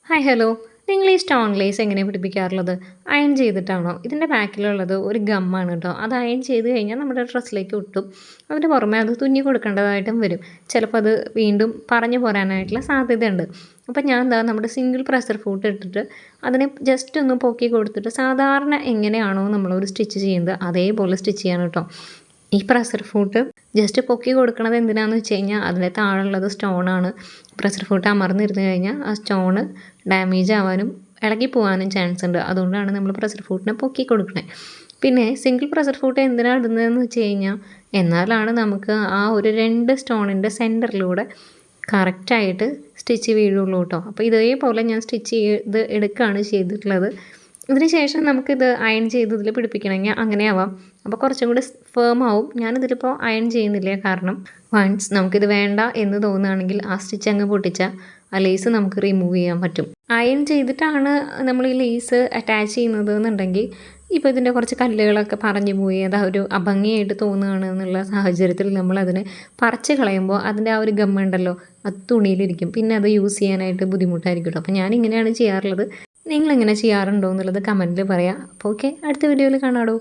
Hi hello. നിങ്ങൾ ഈ stone lace എങ്ങനെയാണ് പിടിപ്പിക്കാറുള്ളത്? അയൺ ചെയ്തിട്ടാണോ? ഇതിൻ്റെ ബാക്കിലുള്ളത് ഒരു ഗമ്മാണ് കേട്ടോ. അത് അയൺ ചെയ്ത് കഴിഞ്ഞാൽ നമ്മുടെ ഡ്രസ്സിലേക്ക് ഒട്ടും. അതിന് പുറമെ അത് തുന്നി കൊടുക്കേണ്ടതായിട്ടും വരും. ചിലപ്പോൾ അത് വീണ്ടും പറഞ്ഞു പോരാനായിട്ടുള്ള സാധ്യതയുണ്ട്. അപ്പം ഞാൻ എന്താ നമ്മുടെ സിംഗിൾ പ്രഷർ ഫൂട്ട് ഇട്ടിട്ട് അതിനെ ജസ്റ്റ് ഒന്ന് പൊക്കി കൊടുത്തിട്ട് സാധാരണ എങ്ങനെയാണോ നമ്മളൊരു സ്റ്റിച്ച് ചെയ്യുന്നത് അതേപോലെ സ്റ്റിച്ച് ചെയ്യണം കേട്ടോ. ഈ പ്രഷർ ഫൂട്ട് ജസ്റ്റ് പൊക്കി കൊടുക്കണത് എന്തിനാണെന്ന് വെച്ച് കഴിഞ്ഞാൽ അതിൻ്റെ താഴെയുള്ളത് സ്റ്റോണാണ്. പ്രഷർ ഫൂട്ട് അമർന്നിരുന്ന് കഴിഞ്ഞാൽ ആ സ്റ്റോണ് ഡാമേജ് ആവാനും ഇളകി പോകാനും ചാൻസ് ഉണ്ട്. അതുകൊണ്ടാണ് നമ്മൾ പ്രഷർ ഫൂട്ടിനെ പൊക്കി കൊടുക്കണേ. പിന്നെ സിംഗിൾ പ്രഷർ ഫൂട്ട് എന്തിനാണ് ഇടുന്നതെന്ന് വെച്ച് കഴിഞ്ഞാൽ എന്നാലാണ് നമുക്ക് ആ ഒരു 2 സ്റ്റോണിൻ്റെ സെൻറ്ററിലൂടെ കറക്റ്റായിട്ട് സ്റ്റിച്ച് വീഴുള്ളൂ കേട്ടോ. അപ്പോൾ ഇതേപോലെ ഞാൻ സ്റ്റിച്ച് ചെയ്ത് എടുക്കുകയാണ് ചെയ്തിട്ടുള്ളത്. ഇതിന് ശേഷം നമുക്കിത് അയൺ ചെയ്ത് ഇതിൽ പിടിപ്പിക്കണമെങ്കിൽ അങ്ങനെ ആവാം. അപ്പോൾ കുറച്ചും കൂടി ഫേം ആവും. ഞാനിതിലിപ്പോൾ അയൺ ചെയ്യുന്നില്ല, കാരണം വൺസ് നമുക്കിത് വേണ്ട എന്ന് തോന്നുകയാണെങ്കിൽ ആ സ്റ്റിച്ച് അങ്ങ് പൊട്ടിച്ചാൽ ആ ലേസ് നമുക്ക് റിമൂവ് ചെയ്യാൻ പറ്റും. അയൺ ചെയ്തിട്ടാണ് നമ്മൾ ഈ ലേസ് അറ്റാച്ച് ചെയ്യുന്നത് എന്നുണ്ടെങ്കിൽ ഇപ്പോൾ ഇതിൻ്റെ കുറച്ച് കല്ലുകളൊക്കെ പറഞ്ഞു പോയി അത് ഒരു അഭംഗിയായിട്ട് തോന്നുകയാണ് എന്നുള്ള സാഹചര്യത്തിൽ നമ്മളതിനെ പറിച്ച് കളയുമ്പോൾ അതിൻ്റെ ആ ഒരു ഗമ്മുണ്ടല്ലോ അത് തുണിയിലിരിക്കും. പിന്നെ അത് യൂസ് ചെയ്യാനായിട്ട് ബുദ്ധിമുട്ടായിരിക്കും കേട്ടോ. അപ്പോൾ ഞാനിങ്ങനെയാണ് ചെയ്യാറുള്ളത്. നിങ്ങളെങ്ങനെ ചെയ്യാറുണ്ടോ എന്നുള്ളത് കമൻറ്റിൽ പറയാം. അപ്പോൾ ഓക്കെ, അടുത്ത വീഡിയോയിൽ കാണാമോ.